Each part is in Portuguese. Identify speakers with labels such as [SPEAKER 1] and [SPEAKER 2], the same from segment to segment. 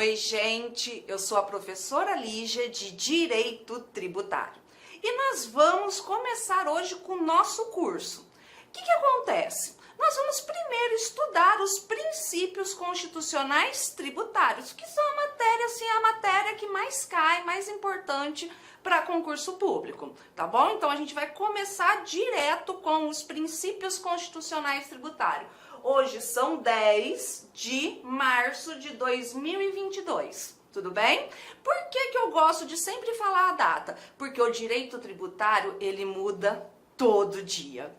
[SPEAKER 1] Oi, gente, eu sou a professora Lígia de Direito Tributário e nós vamos começar hoje com o nosso curso. O que acontece? Nós vamos primeiro estudar os princípios constitucionais tributários, que são a matéria que mais cai, mais importante para concurso público, tá bom? Então a gente vai começar direto com os princípios constitucionais tributários. Hoje são 10 de março de 2022, tudo bem? Por que eu gosto de sempre falar a data? Porque o direito tributário, ele muda todo dia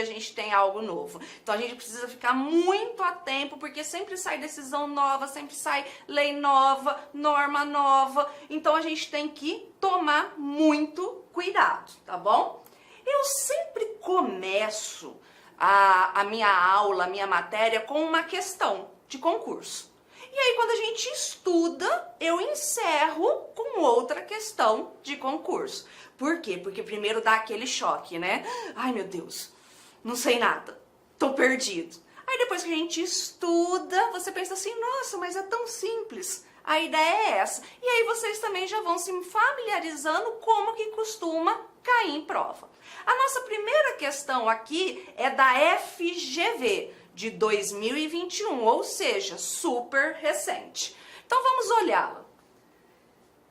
[SPEAKER 1] a gente tem algo novo. Então a gente precisa ficar muito a tempo, porque sempre sai decisão nova, sempre sai lei nova, norma nova. Então a gente tem que tomar muito cuidado, tá bom? Eu sempre começo a minha aula, a minha matéria com uma questão de concurso. E aí quando a gente estuda, eu encerro com outra questão de concurso. Por quê? Porque primeiro dá aquele choque, né? Ai, meu Deus, não sei nada, tô perdido. Aí depois que a gente estuda, você pensa assim, nossa, mas é tão simples. A ideia é essa. E aí vocês também já vão se familiarizando como que costuma cair em prova. A nossa primeira questão aqui é da FGV de 2021, ou seja, super recente. Então vamos olhá-la.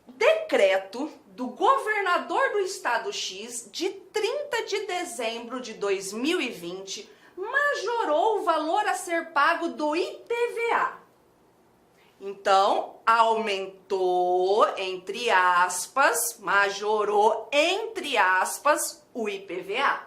[SPEAKER 1] Decreto do governador do estado X de 30 de dezembro de 2020 majorou o valor a ser pago do IPVA. Então, aumentou, entre aspas, majorou, entre aspas, o IPVA,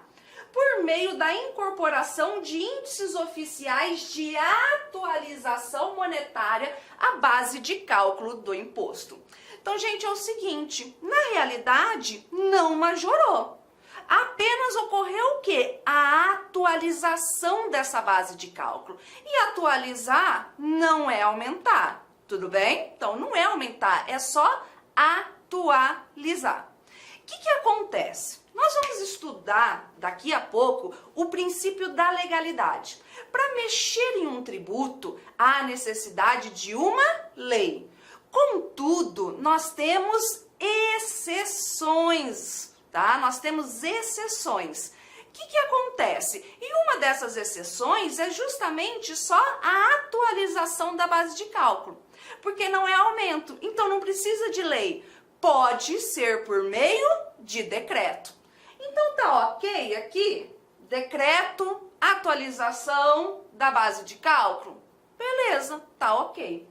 [SPEAKER 1] por meio da incorporação de índices oficiais de atualização monetária à base de cálculo do imposto. Então, gente, é o seguinte, na realidade, não majorou. Apenas ocorreu o quê? A atualização dessa base de cálculo. E atualizar não é aumentar, tudo bem? Então, não é aumentar, é só atualizar. O que acontece? Nós vamos estudar daqui a pouco o princípio da legalidade. Para mexer em um tributo, há necessidade de uma lei. Contudo, nós temos exceções, tá? Nós temos exceções. O que acontece? E uma dessas exceções é justamente só a atualização da base de cálculo, porque não é aumento, então não precisa de lei. Pode ser por meio de decreto. Então tá ok aqui? Decreto, atualização da base de cálculo. Beleza, tá ok.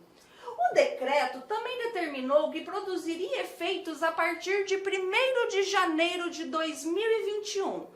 [SPEAKER 1] O decreto também determinou que produziria efeitos a partir de 1º de janeiro de 2021.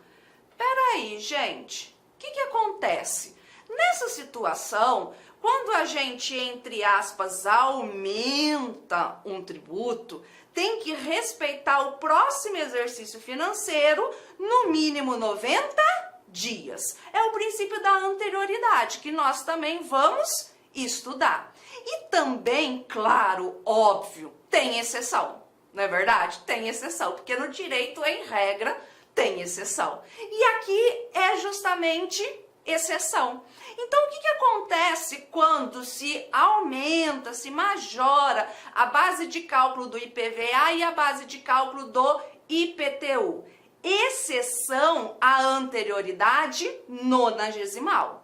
[SPEAKER 1] Peraí, gente, o que acontece? Nessa situação, quando a gente, entre aspas, aumenta um tributo, tem que respeitar o próximo exercício financeiro, no mínimo 90 dias. É o princípio da anterioridade, que nós também vamos estudar. E também, claro, óbvio, tem exceção, não é verdade? Tem exceção, porque no direito, em regra, tem exceção. E aqui é justamente exceção. Então, o que acontece quando se aumenta, se majora a base de cálculo do IPVA e a base de cálculo do IPTU? Exceção à anterioridade nonagesimal.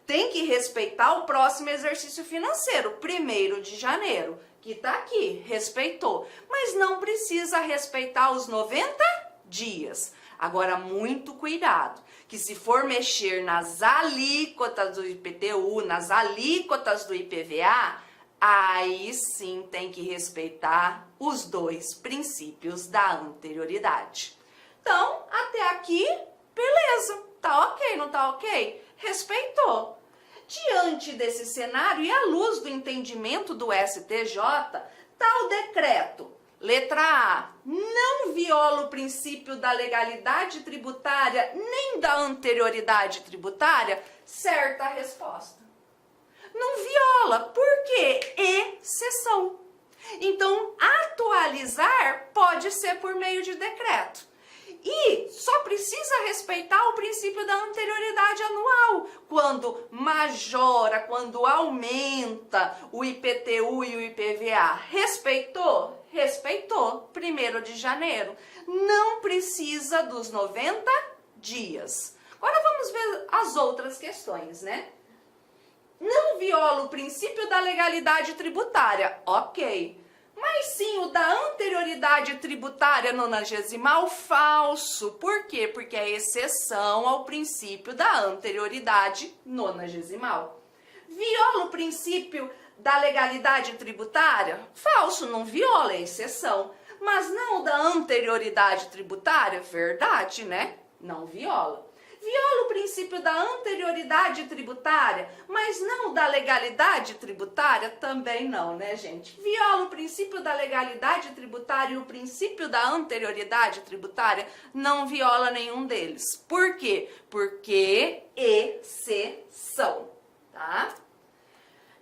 [SPEAKER 1] Tem que respeitar o próximo exercício financeiro, 1º de janeiro, que tá aqui, respeitou. Mas não precisa respeitar os 90 dias. Agora, muito cuidado, que se for mexer nas alíquotas do IPTU, nas alíquotas do IPVA, aí sim tem que respeitar os dois princípios da anterioridade. Então, até aqui, beleza. Tá ok, não tá ok? Respeitou. Diante desse cenário e à luz do entendimento do STJ, tal decreto, letra A, não viola o princípio da legalidade tributária nem da anterioridade tributária? Certa resposta. Não viola, por quê? Exceção. Então, atualizar pode ser por meio de decreto. E só precisa respeitar o princípio da anterioridade anual. Quando majora, quando aumenta o IPTU e o IPVA. Respeitou? Respeitou. 1º de janeiro. Não precisa dos 90 dias. Agora vamos ver as outras questões, né? Não viola o princípio da legalidade tributária. Ok. Mas sim o da anterioridade tributária nonagesimal, falso. Por quê? Porque é exceção ao princípio da anterioridade nonagesimal. Viola o princípio da legalidade tributária? Falso, não viola, é exceção. Mas não o da anterioridade tributária? Verdade, né? Não viola. Viola o princípio da anterioridade tributária, mas não da legalidade tributária? Também não, né, gente? Viola o princípio da legalidade tributária e o princípio da anterioridade tributária? Não viola nenhum deles. Por quê? Porque exceção, tá?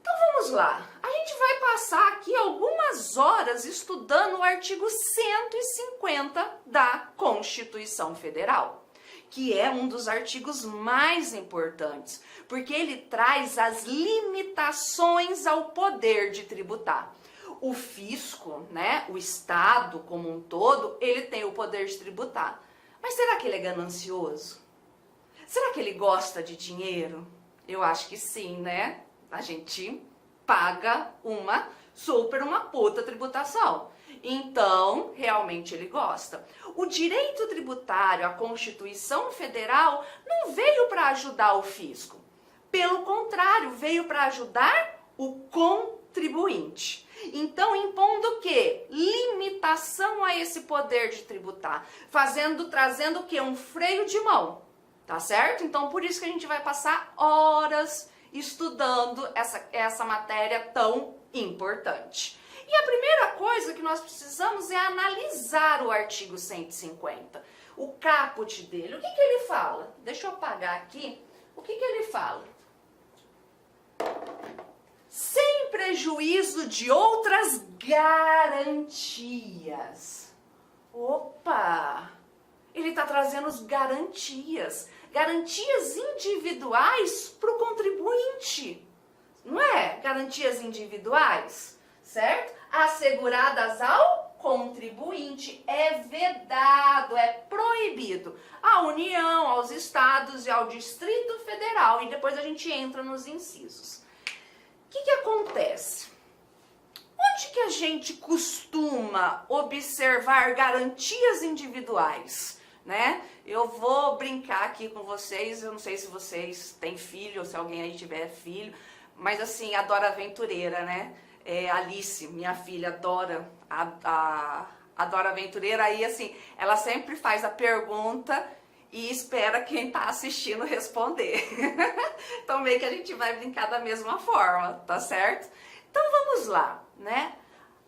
[SPEAKER 1] Então vamos lá. A gente vai passar aqui algumas horas estudando o artigo 150 da Constituição Federal, que é um dos artigos mais importantes, porque ele traz as limitações ao poder de tributar. O fisco, né, o Estado como um todo, ele tem o poder de tributar. Mas será que ele é ganancioso? Será que ele gosta de dinheiro? Eu acho que sim, né? A gente paga uma puta tributação. Então, realmente ele gosta. O direito tributário, a Constituição Federal, não veio para ajudar o fisco. Pelo contrário, veio para ajudar o contribuinte. Então, impondo o quê? Limitação a esse poder de tributar. Trazendo o quê? Um freio de mão. Tá certo? Então, por isso que a gente vai passar horas estudando essa matéria tão importante. E a primeira coisa que nós precisamos é analisar o artigo 150, o caput dele. O que ele fala? Deixa eu apagar aqui. O que ele fala? Sem prejuízo de outras garantias. Opa! Ele está trazendo as garantias individuais para o contribuinte. Não é? Garantias individuais, certo? Asseguradas ao contribuinte. É vedado, é proibido à União, aos estados e ao Distrito Federal. E depois a gente entra nos incisos. O que acontece? Onde que a gente costuma observar garantias individuais, né? Eu vou brincar aqui com vocês, eu não sei se vocês têm filho ou se alguém aí tiver filho, mas assim, adora aventureira, né? Alice, minha filha, adora adora aventureira, aí assim, ela sempre faz a pergunta e espera quem tá assistindo responder. Então meio que a gente vai brincar da mesma forma, tá certo? Então vamos lá, né?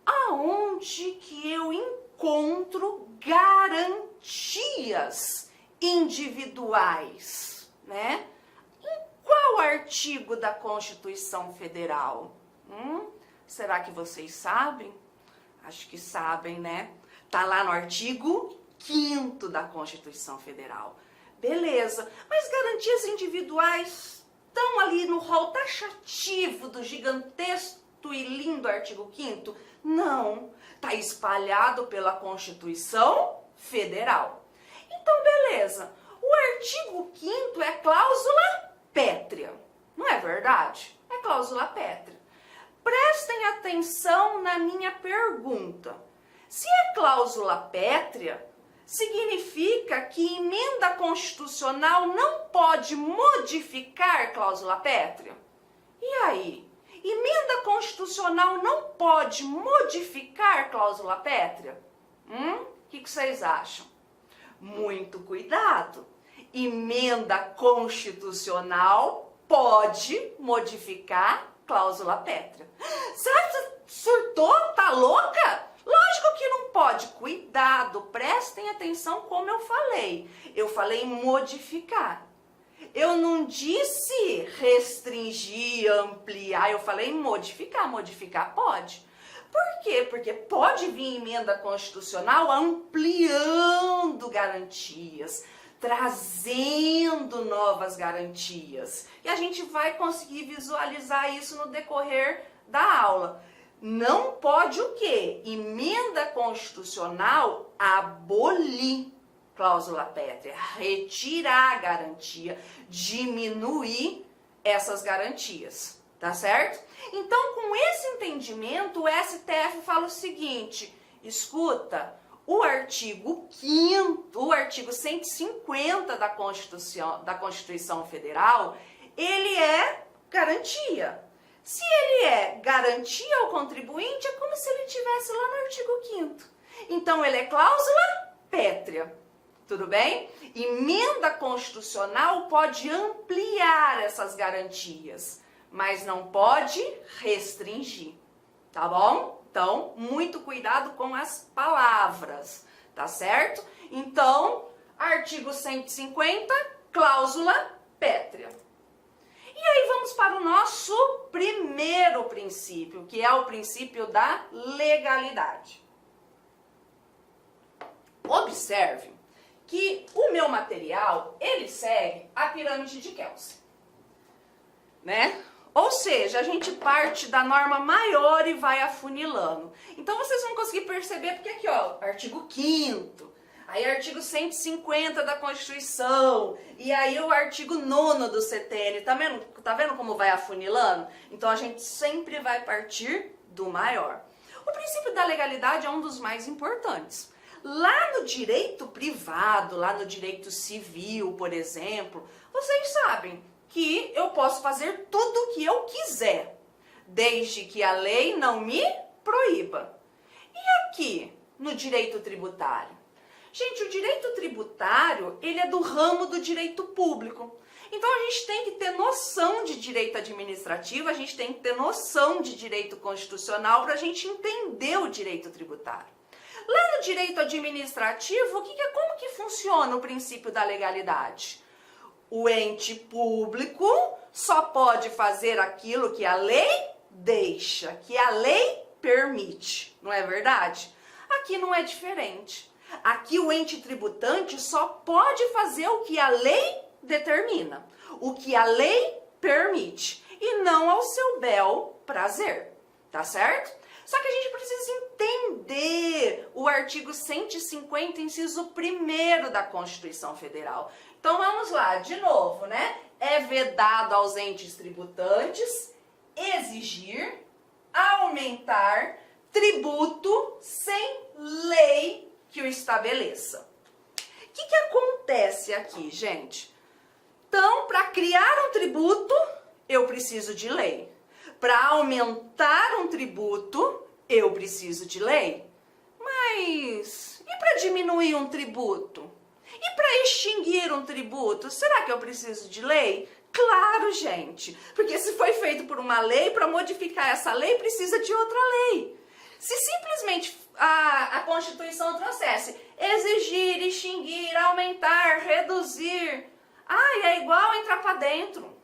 [SPEAKER 1] Aonde que eu encontro garantias individuais, né? Em qual artigo da Constituição Federal? Será que vocês sabem? Acho que sabem, né? Tá lá no artigo 5º da Constituição Federal. Beleza, mas garantias individuais estão ali no rol taxativo do gigantesco e lindo artigo 5º? Não, tá espalhado pela Constituição Federal. Então, beleza, o artigo 5º é cláusula pétrea, não é verdade? É cláusula pétrea. Prestem atenção na minha pergunta. Se é cláusula pétrea, significa que emenda constitucional não pode modificar cláusula pétrea? E aí? Emenda constitucional não pode modificar cláusula pétrea? O que vocês acham? Muito cuidado. Emenda constitucional pode modificar cláusula pétrea. Sabe, surtou? Tá louca? Lógico que não pode. Cuidado, prestem atenção como eu falei. Eu falei modificar. Eu não disse restringir, ampliar. Eu falei modificar. Modificar pode. Por quê? Porque pode vir emenda constitucional ampliando garantias, trazendo novas garantias. E a gente vai conseguir visualizar isso no decorrer da aula. Não pode o quê? Emenda constitucional abolir cláusula pétrea, retirar a garantia, diminuir essas garantias, tá certo? Então, com esse entendimento, o STF fala o seguinte, escuta, o artigo 5º, o artigo 150 da Constituição Federal, ele é garantia. Se ele é garantia ao contribuinte, é como se ele estivesse lá no artigo 5º. Então, ele é cláusula pétrea. Tudo bem? Emenda constitucional pode ampliar essas garantias, mas não pode restringir, tá bom? Então, muito cuidado com as palavras, tá certo? Então, artigo 150, cláusula pétrea. E aí vamos para o nosso primeiro princípio, que é o princípio da legalidade. Observe que o meu material, ele segue a pirâmide de Kelsen, né? Ou seja, a gente parte da norma maior e vai afunilando. Então, vocês vão conseguir perceber, porque aqui, ó, artigo 5º, aí artigo 150 da Constituição, e aí o artigo 9º do CTN, tá vendo como vai afunilando? Então, a gente sempre vai partir do maior. O princípio da legalidade é um dos mais importantes. Lá no direito privado, lá no direito civil, por exemplo, vocês sabem que eu posso fazer tudo o que eu quiser, desde que a lei não me proíba. E aqui, no direito tributário? Gente, o direito tributário, ele é do ramo do direito público. Então, a gente tem que ter noção de direito administrativo, a gente tem que ter noção de direito constitucional para a gente entender o direito tributário. Lá no direito administrativo, como que funciona o princípio da legalidade? O ente público só pode fazer aquilo que a lei deixa, que a lei permite, não é verdade? Aqui não é diferente. Aqui o ente tributante só pode fazer o que a lei determina, o que a lei permite, e não ao seu bel prazer, tá certo? Só que a gente precisa entender o artigo 150, inciso 1º da Constituição Federal. Então vamos lá, de novo, né? É vedado aos entes tributantes exigir, aumentar tributo sem lei que o estabeleça. O que acontece aqui, gente? Então, para criar um tributo, eu preciso de lei. Para aumentar um tributo, eu preciso de lei. Mas e para diminuir um tributo? E para extinguir um tributo, será que eu preciso de lei? Claro, gente, porque se foi feito por uma lei, para modificar essa lei precisa de outra lei. Se simplesmente a Constituição trouxesse exigir, extinguir, aumentar, reduzir, é igual entrar para dentro.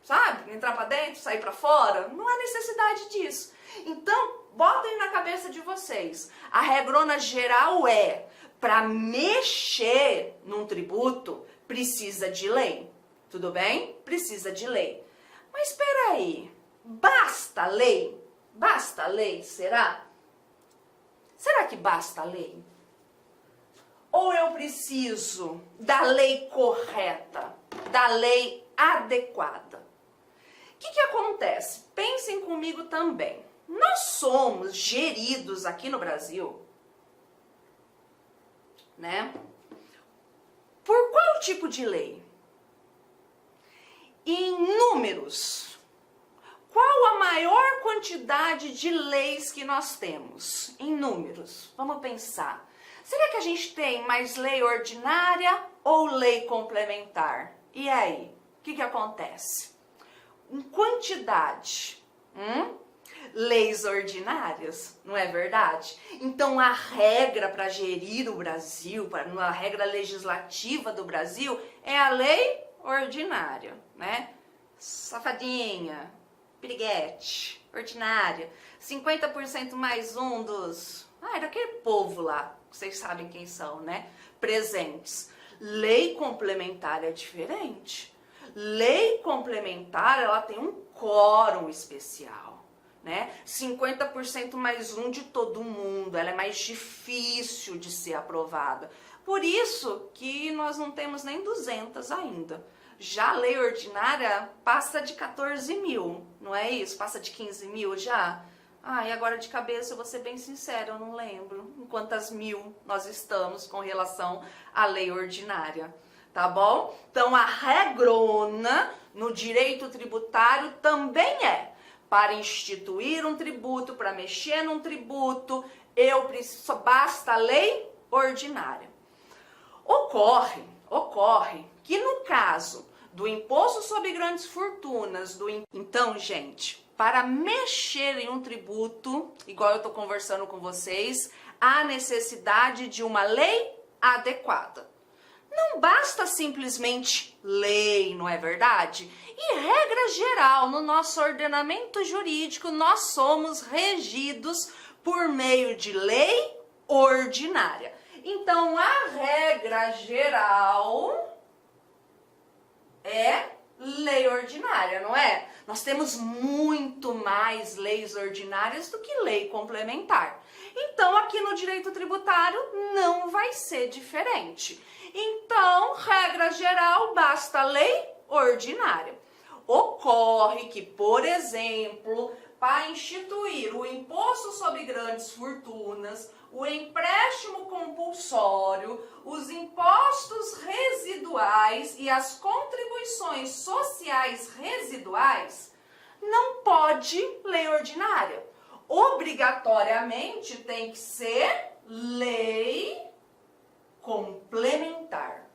[SPEAKER 1] Sabe? Entrar para dentro, sair para fora, não há necessidade disso. Então, botem na cabeça de vocês. A regrona geral é, para mexer num tributo, precisa de lei. Tudo bem? Precisa de lei. Mas espera aí, basta lei? Basta lei, será? Será que basta lei? Ou eu preciso da lei correta, da lei adequada? O que acontece? Pensem comigo também. Nós somos geridos aqui no Brasil, né? Por qual tipo de lei? Em números. Qual a maior quantidade de leis que nós temos? Em números. Vamos pensar. Será que a gente tem mais lei ordinária ou lei complementar? E aí? O que acontece? Em quantidade, leis ordinárias, não é verdade? Então a regra para gerir o Brasil, a regra legislativa do Brasil é a lei ordinária, né? Safadinha, piriguete, ordinária. 50% mais um dos... daquele povo lá, vocês sabem quem são, né? Presentes. Lei complementar é diferente. Lei complementar, ela tem um quórum especial, né? 50% mais um de todo mundo, ela é mais difícil de ser aprovada. Por isso que nós não temos nem 200 ainda. Já a lei ordinária passa de 14 mil, não é isso? Passa de 15 mil já? E agora de cabeça eu vou ser bem sincera, eu não lembro em quantas mil nós estamos com relação à lei ordinária, tá bom? Então a regrona no direito tributário também é para instituir um tributo, para mexer num tributo, basta a lei ordinária. Ocorre que no caso do imposto sobre grandes fortunas, então, gente, para mexer em um tributo, igual eu estou conversando com vocês, há necessidade de uma lei adequada. Não basta simplesmente lei, não é verdade? E regra geral, no nosso ordenamento jurídico, nós somos regidos por meio de lei ordinária. Então, a regra geral é lei ordinária, não é? Nós temos muito mais leis ordinárias do que lei complementar. Então, aqui no direito tributário não vai ser diferente. Então, regra geral, basta lei ordinária. Ocorre que, por exemplo, para instituir o imposto sobre grandes fortunas, o empréstimo compulsório, os impostos residuais e as contribuições sociais residuais, não pode lei ordinária. Obrigatoriamente tem que ser lei complementar.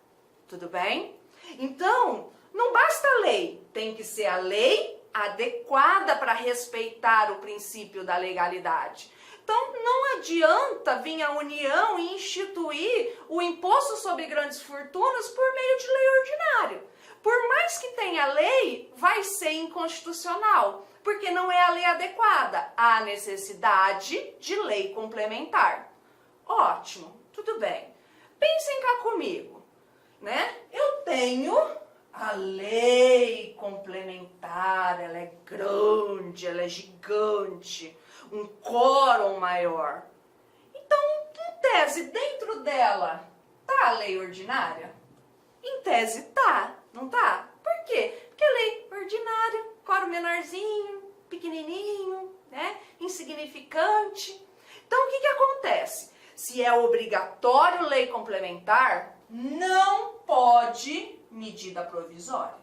[SPEAKER 1] Tudo bem? Então, não basta a lei, tem que ser a lei adequada para respeitar o princípio da legalidade. Então, não adianta vir a União e instituir o imposto sobre grandes fortunas por meio de lei ordinária. Por mais que tenha lei, vai ser inconstitucional, porque não é a lei adequada. Há necessidade de lei complementar. Ótimo, tudo bem. Pensem cá comigo, né? Eu tenho a lei complementar, ela é grande, ela é gigante, um quórum maior. Então, em tese, dentro dela, tá a lei ordinária? Em tese, tá, não tá? Por quê? Porque a lei ordinária, quórum menorzinho, pequenininho, né? Insignificante. Então, o que acontece? Se é obrigatório lei complementar, não pode medida provisória.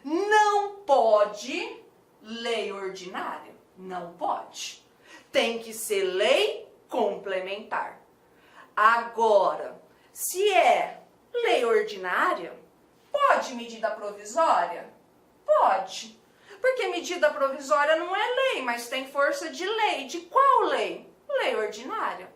[SPEAKER 1] Não pode lei ordinária. Não pode. Tem que ser lei complementar. Agora, se é lei ordinária, pode medida provisória? Pode. Porque medida provisória não é lei, mas tem força de lei. De qual lei? Lei ordinária.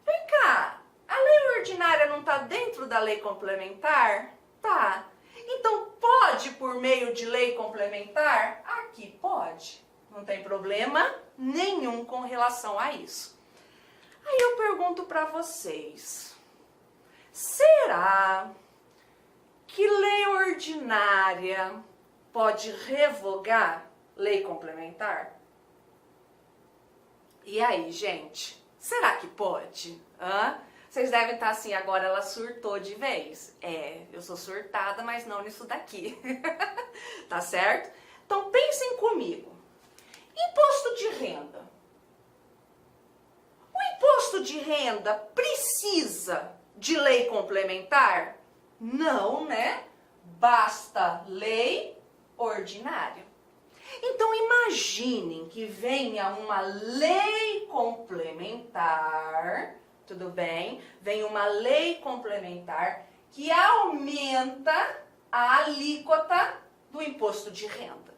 [SPEAKER 1] Vem cá, a lei ordinária não está dentro da lei complementar? Tá. Então pode por meio de lei complementar? Aqui pode. Não tem problema nenhum com relação a isso. Aí eu pergunto para vocês, será que lei ordinária pode revogar lei complementar? E aí, gente, será que pode? Vocês devem estar assim, agora ela surtou de vez. Eu sou surtada, mas não nisso daqui. Tá certo? Então pensem comigo. Imposto de renda. O imposto de renda precisa de lei complementar? Não, né? Basta lei ordinária. Então imaginem que venha uma lei complementar, tudo bem? Vem uma lei complementar que aumenta a alíquota do imposto de renda.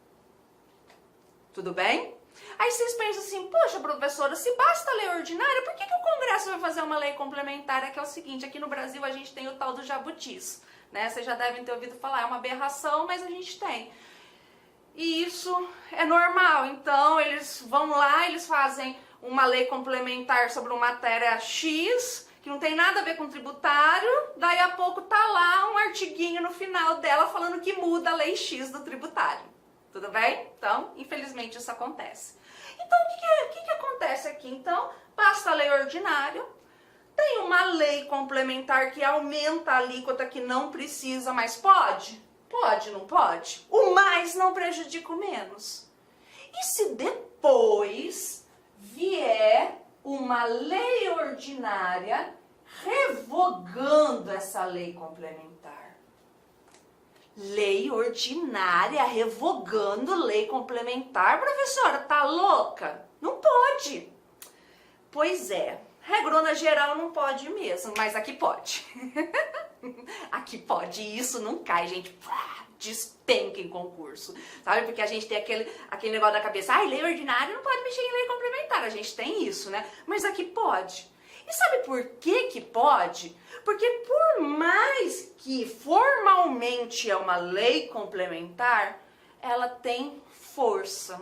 [SPEAKER 1] Tudo bem? Aí vocês pensam assim, poxa, professora, se basta lei ordinária, por que o Congresso vai fazer uma lei complementar? Que é o seguinte, aqui no Brasil a gente tem o tal do jabutis, né? Vocês já devem ter ouvido falar, é uma aberração, mas a gente tem. e isso é normal. Então, eles vão lá, eles fazem uma lei complementar sobre uma matéria X, que não tem nada a ver com tributário, daí a pouco tá lá um artiguinho no final dela falando que muda a lei X do tributário. Tudo bem? Então, infelizmente isso acontece. Então, o que acontece aqui? Então, basta a lei ordinária, tem uma lei complementar que aumenta a alíquota que não precisa, mas pode? Pode, não pode? O mais não prejudica o menos. E se depois vier uma lei ordinária revogando essa lei complementar? Lei ordinária revogando lei complementar? Professora, tá louca? Não pode. Pois é, regrona geral não pode mesmo, mas aqui pode. Aqui pode, e isso não cai, gente. Despenca em concurso, sabe? Porque a gente tem aquele negócio da cabeça, ai, lei ordinária não pode mexer em lei complementar, a gente tem isso, né? Mas aqui pode. E sabe por que que pode? Porque por mais que formalmente é uma lei complementar, ela tem força,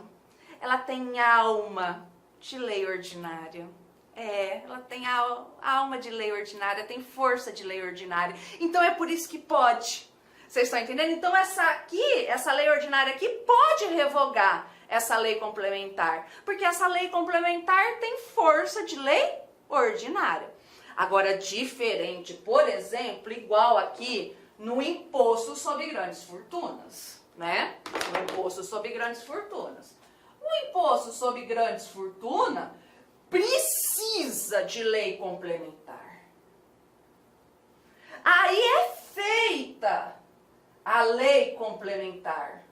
[SPEAKER 1] ela tem alma de lei ordinária. Ela tem a alma de lei ordinária, tem força de lei ordinária. Então é por isso que pode. Vocês estão entendendo? Então essa lei ordinária aqui pode revogar essa lei complementar, porque essa lei complementar tem força de lei ordinária. Agora, diferente, por exemplo, igual aqui no imposto sobre grandes fortunas, né? No imposto sobre grandes fortunas. O imposto sobre grandes fortunas precisa de lei complementar. Aí é feita a lei complementar.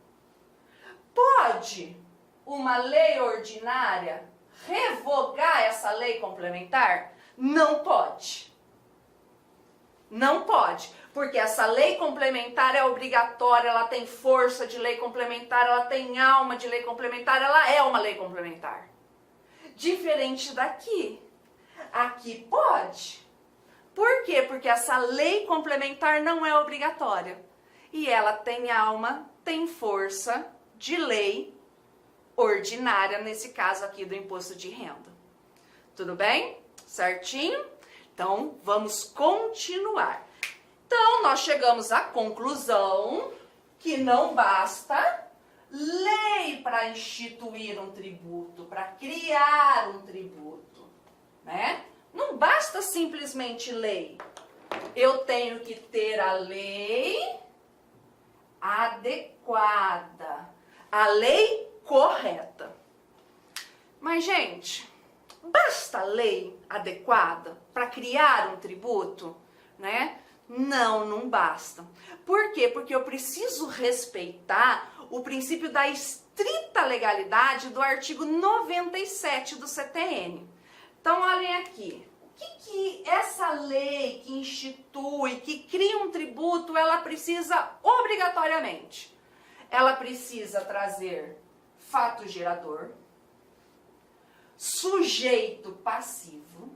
[SPEAKER 1] Pode uma lei ordinária revogar essa lei complementar? Não pode. Não pode, porque essa lei complementar é obrigatória, ela tem força de lei complementar, ela tem alma de lei complementar, ela é uma lei complementar. Diferente daqui. Aqui pode. Por quê? Porque essa lei complementar não é obrigatória. E ela tem alma, tem força de lei ordinária, nesse caso aqui do imposto de renda. Tudo bem? Certinho? Então, vamos continuar. Então, nós chegamos à conclusão que não basta lei para instituir um tributo, para criar um tributo, né? Não basta simplesmente lei. Eu tenho que ter a lei adequada, a lei correta. Mas, gente, basta lei adequada para criar um tributo, né? Não, não basta. Por quê? Porque eu preciso respeitar o princípio da estrita legalidade do artigo 97 do CTN. Então, olhem aqui. O que essa lei que institui, que cria um tributo, ela precisa obrigatoriamente? Ela precisa trazer fato gerador, sujeito passivo,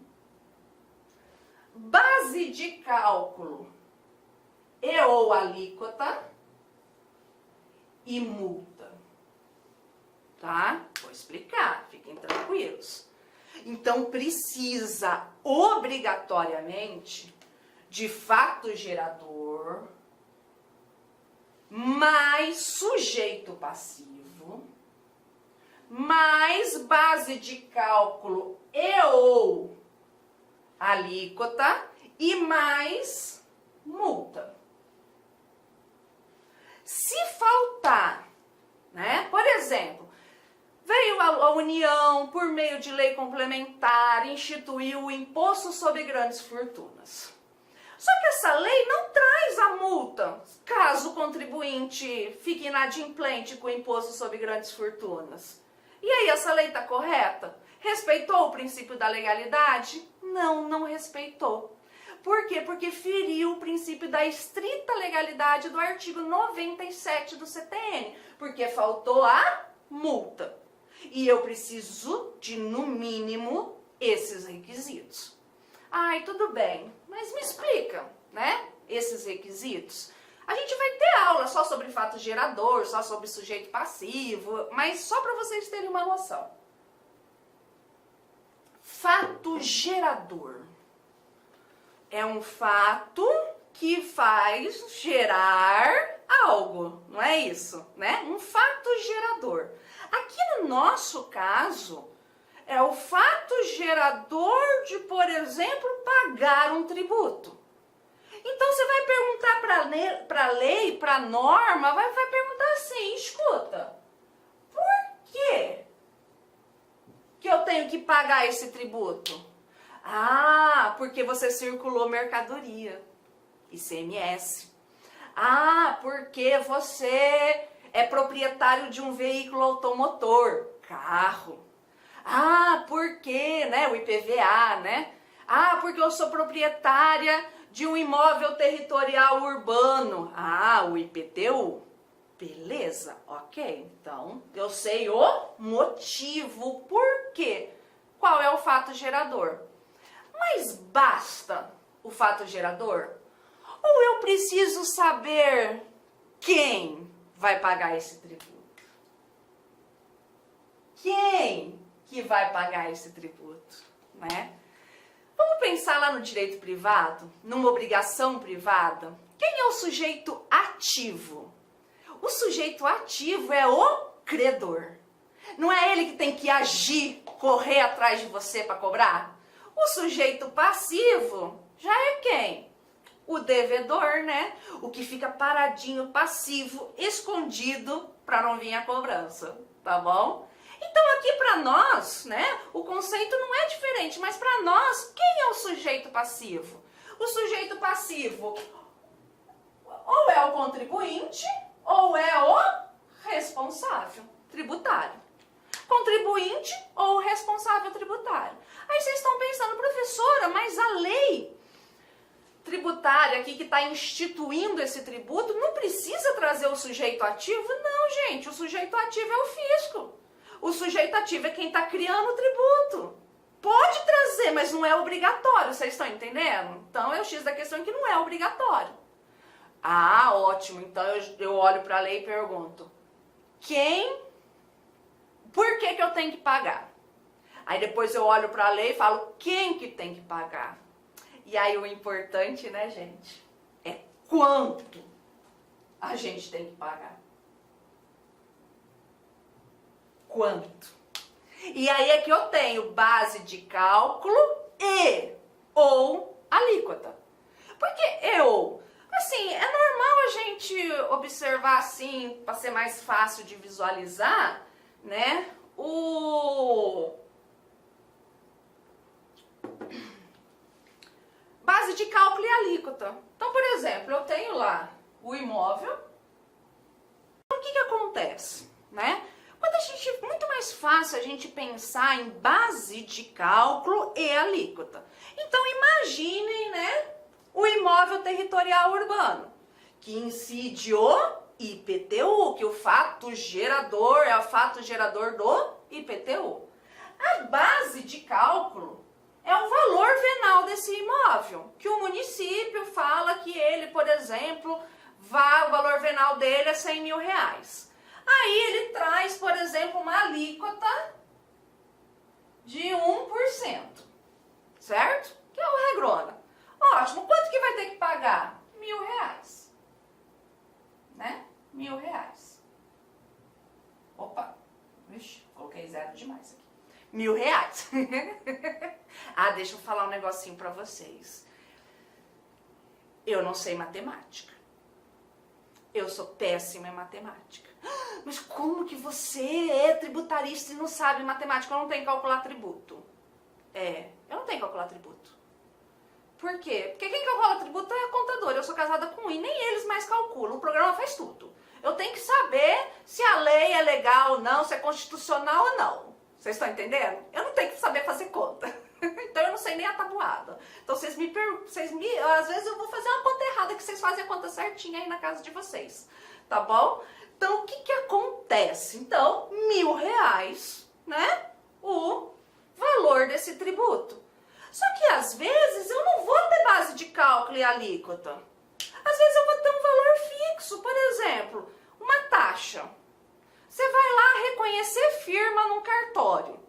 [SPEAKER 1] base de cálculo e ou alíquota e multa. Tá? Vou explicar, fiquem tranquilos. Então, precisa obrigatoriamente de fato gerador mais sujeito passivo, mais base de cálculo e ou alíquota e mais multa. Se faltar, né? Por exemplo, veio a União, por meio de lei complementar, instituiu o imposto sobre grandes fortunas. Só que essa lei não traz a multa, caso o contribuinte fique inadimplente com o imposto sobre grandes fortunas. E aí, essa lei está correta? Respeitou o princípio da legalidade? Não, não respeitou. Por quê? Porque feriu o princípio da estrita legalidade do artigo 97 do CTN, porque faltou a multa. E eu preciso de, no mínimo, esses requisitos. Ai, tudo bem, mas me explica, né, esses requisitos. A gente vai ter aula só sobre fato gerador, só sobre sujeito passivo, mas só para vocês terem uma noção. Fato gerador é um fato que faz gerar algo, não é isso, né? Um fato gerador. Aqui no nosso caso, é o fato gerador de, por exemplo, pagar um tributo. Então você vai perguntar para a lei, para a norma, vai perguntar assim, escuta, por que eu tenho que pagar esse tributo? Ah, porque você circulou mercadoria, ICMS. Ah, porque você é proprietário de um veículo automotor, carro. Ah, porque, né, o IPVA, né? Ah, porque eu sou proprietária de um imóvel territorial urbano. Ah, o IPTU. Beleza, ok. Então, eu sei o motivo, por quê? Qual é o fato gerador? Mas basta o fato gerador? Ou eu preciso saber quem vai pagar esse tributo? Quem que vai pagar esse tributo, né? Vamos pensar lá no direito privado, numa obrigação privada. Quem é o sujeito ativo? O sujeito ativo é o credor. Não é ele que tem que agir, correr atrás de você para cobrar? O sujeito passivo já é quem? O devedor, né? O que fica paradinho, passivo, escondido para não vir a cobrança, tá bom? Então aqui para nós, né, o conceito não é diferente, mas para nós, quem é o sujeito passivo? O sujeito passivo ou é o contribuinte ou é o responsável tributário. Contribuinte ou responsável tributário. Aí vocês estão pensando, professora, mas a lei tributária aqui que está instituindo esse tributo não precisa trazer o sujeito ativo? Não, gente, o sujeito ativo é o fisco. O sujeito ativo é quem está criando o tributo. Pode trazer, mas não é obrigatório, vocês estão entendendo? Então é o X da questão que não é obrigatório. Ah, ótimo, então eu olho para a lei e pergunto, por que eu tenho que pagar? Aí depois eu olho para a lei e falo, quem que tem que pagar? E aí o importante, né, gente, é quanto a gente tem que pagar. Quanto? E aí é que eu tenho base de cálculo e ou alíquota. Porque assim, é normal a gente observar assim, para ser mais fácil de visualizar, né, base de cálculo e alíquota. Então, por exemplo, eu tenho lá o imóvel. Então, o que acontece, né? Muito mais fácil a gente pensar em base de cálculo e alíquota. Então, imaginem, né, o imóvel territorial urbano, que incide o IPTU, que o fato gerador é o fato gerador do IPTU. A base de cálculo é o valor venal desse imóvel, que o município fala que ele, por exemplo, o valor venal dele é 100 mil reais. Aí ele traz, por exemplo, uma alíquota de 1%, certo? Que é o regrona. Ótimo, quanto que vai ter que pagar? R$1.000, né? R$1.000. Opa, vixe, coloquei zero demais aqui. R$1.000. Ah, deixa eu falar um negocinho pra vocês. Eu não sei matemática. Eu sou péssima em matemática. Mas como que você é tributarista e não sabe matemática? Eu não tenho que calcular tributo. Eu não tenho que calcular tributo. Por quê? Porque quem calcula tributo é a contadora. Eu sou casada com um e nem eles mais calculam. O programa faz tudo. Eu tenho que saber se a lei é legal ou não, se é constitucional ou não. Vocês estão entendendo? Eu não tenho que saber fazer conta. Então eu não sei nem a tabuada. Então às vezes eu vou fazer uma conta errada que vocês fazem a conta certinha aí na casa de vocês. Tá bom? Então o que acontece? Então, R$1.000, né? O valor desse tributo. Só que às vezes eu não vou ter base de cálculo e alíquota. Às vezes eu vou ter um valor fixo, por exemplo, uma taxa. Você vai lá reconhecer firma num cartório.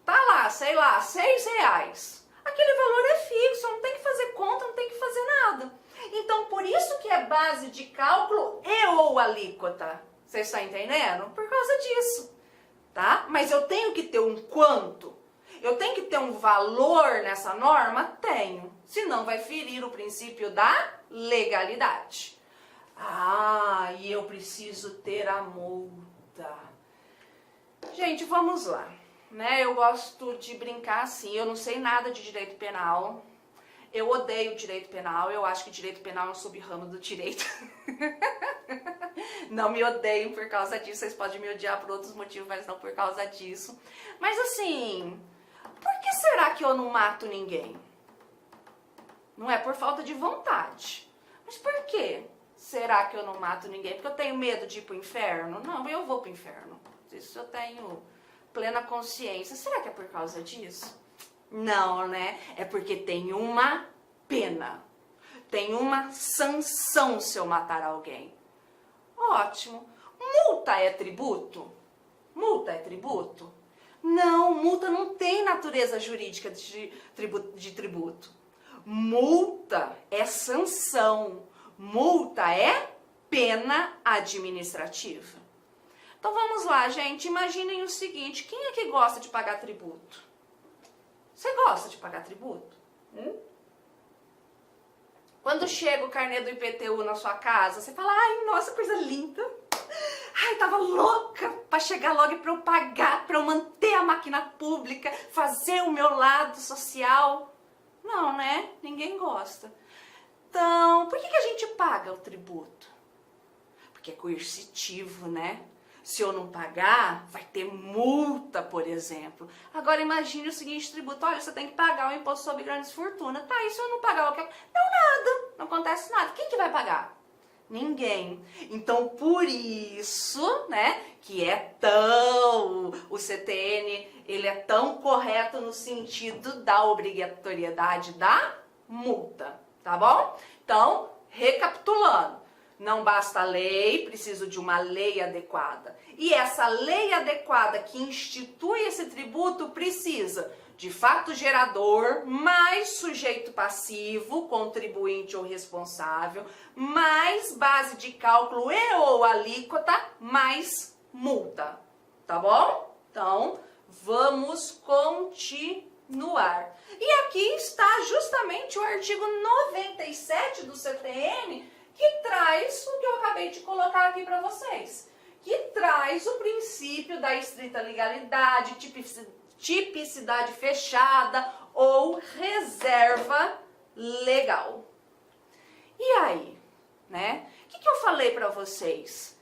[SPEAKER 1] Tá lá, sei lá, R$6. Aquele valor é fixo, não tem que fazer conta, não tem que fazer nada. Então, por isso que é base de cálculo e ou alíquota. Você está entendendo? Por causa disso, tá? Mas eu tenho que ter um quanto? Eu tenho que ter um valor nessa norma? Tenho. Senão vai ferir o princípio da legalidade. Ah, e eu preciso ter a multa. Gente, vamos lá. Né? Eu gosto de brincar assim, eu não sei nada de direito penal. Eu odeio direito penal, eu acho que direito penal é um sub-ramo do direito. Não me odeiem por causa disso, vocês podem me odiar por outros motivos, mas não por causa disso. Mas assim, por que será que eu não mato ninguém? Não é por falta de vontade. Mas por quê? Será que eu não mato ninguém? Porque eu tenho medo de ir pro inferno? Não, eu vou pro inferno. Isso eu tenho plena consciência. Será que é por causa disso? Não, né? É porque tem uma pena. Tem uma sanção se eu matar alguém. Ótimo. Multa é tributo? Multa é tributo? Não, multa não tem natureza jurídica de tributo. Multa é sanção. Multa é pena administrativa. Então vamos lá, gente. Imaginem o seguinte. Quem é que gosta de pagar tributo? Você gosta de pagar tributo? Quando chega o carnê do IPTU na sua casa, você fala, ai, nossa, coisa linda. Ai, tava louca pra chegar logo pra eu pagar, pra eu manter a máquina pública, fazer o meu lado social. Não, né? Ninguém gosta. Então, por que a gente paga o tributo? Porque é coercitivo, né? Se eu não pagar, vai ter multa, por exemplo. Agora imagine o seguinte tributo, olha, você tem que pagar o imposto sobre grandes fortunas. Tá, e se eu não pagar o que? Não, nada, não acontece nada. Quem que vai pagar? Ninguém. Então, por isso, né, que é tão, o CTN, ele é tão correto no sentido da obrigatoriedade da multa, tá bom? Então, recapitulando. Não basta a lei, preciso de uma lei adequada. E essa lei adequada que institui esse tributo precisa de fato gerador, mais sujeito passivo, contribuinte ou responsável, mais base de cálculo e ou alíquota, mais multa. Tá bom? Então, vamos continuar. E aqui está justamente o artigo 97 do CTN, que traz o que eu acabei de colocar aqui para vocês, que traz o princípio da estrita legalidade, tipicidade fechada ou reserva legal. E aí, né? O que eu falei para vocês?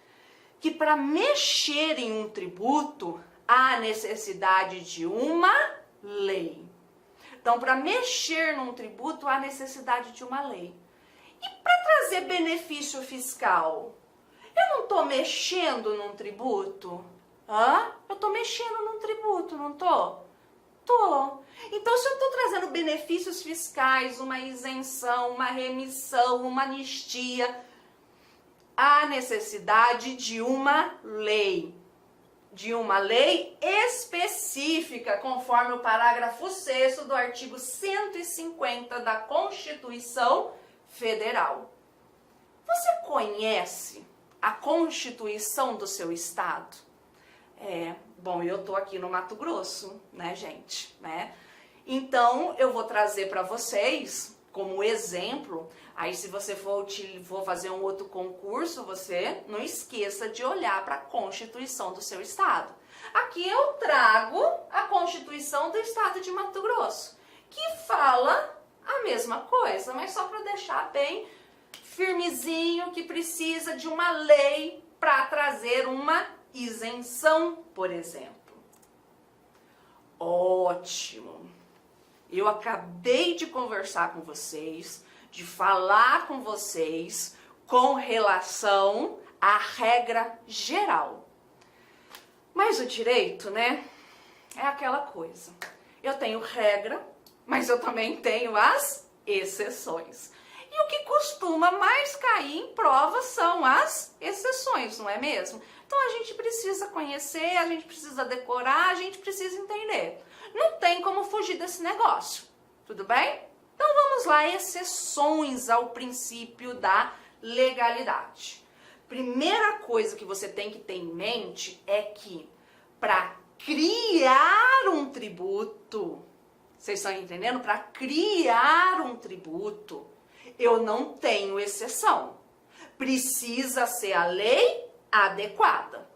[SPEAKER 1] Que para mexer em um tributo, há necessidade de uma lei. Então, para mexer num tributo, há necessidade de uma lei. E para trazer benefício fiscal? Eu não estou mexendo num tributo? Eu estou mexendo num tributo, não estou? Tô. Então, se eu estou trazendo benefícios fiscais, uma isenção, uma remissão, uma anistia, há necessidade de uma lei. De uma lei específica, conforme o parágrafo 6º do artigo 150 da Constituição Federal. Você conhece a Constituição do seu estado? Bom, eu tô aqui no Mato Grosso, né, gente, né? Então, eu vou trazer para vocês como exemplo. Aí, se você for fazer um outro concurso, você não esqueça de olhar para a Constituição do seu estado. Aqui eu trago a Constituição do estado de Mato Grosso, que fala a mesma coisa, mas só para deixar bem firmezinho que precisa de uma lei para trazer uma isenção, por exemplo. Ótimo! Eu acabei de conversar com vocês, de falar com vocês com relação à regra geral. Mas o direito, né, é aquela coisa. Eu tenho regra, mas eu também tenho as exceções. E E o que costuma mais cair em prova são as exceções, não é mesmo? Então a gente precisa conhecer, a gente precisa decorar, a gente precisa entender. Não tem como fugir desse negócio, tudo bem? Então vamos lá, exceções ao princípio da legalidade. Primeira coisa que você tem que ter em mente é que para criar um tributo, vocês estão entendendo? Para criar um tributo, eu não tenho exceção. Precisa ser a lei adequada.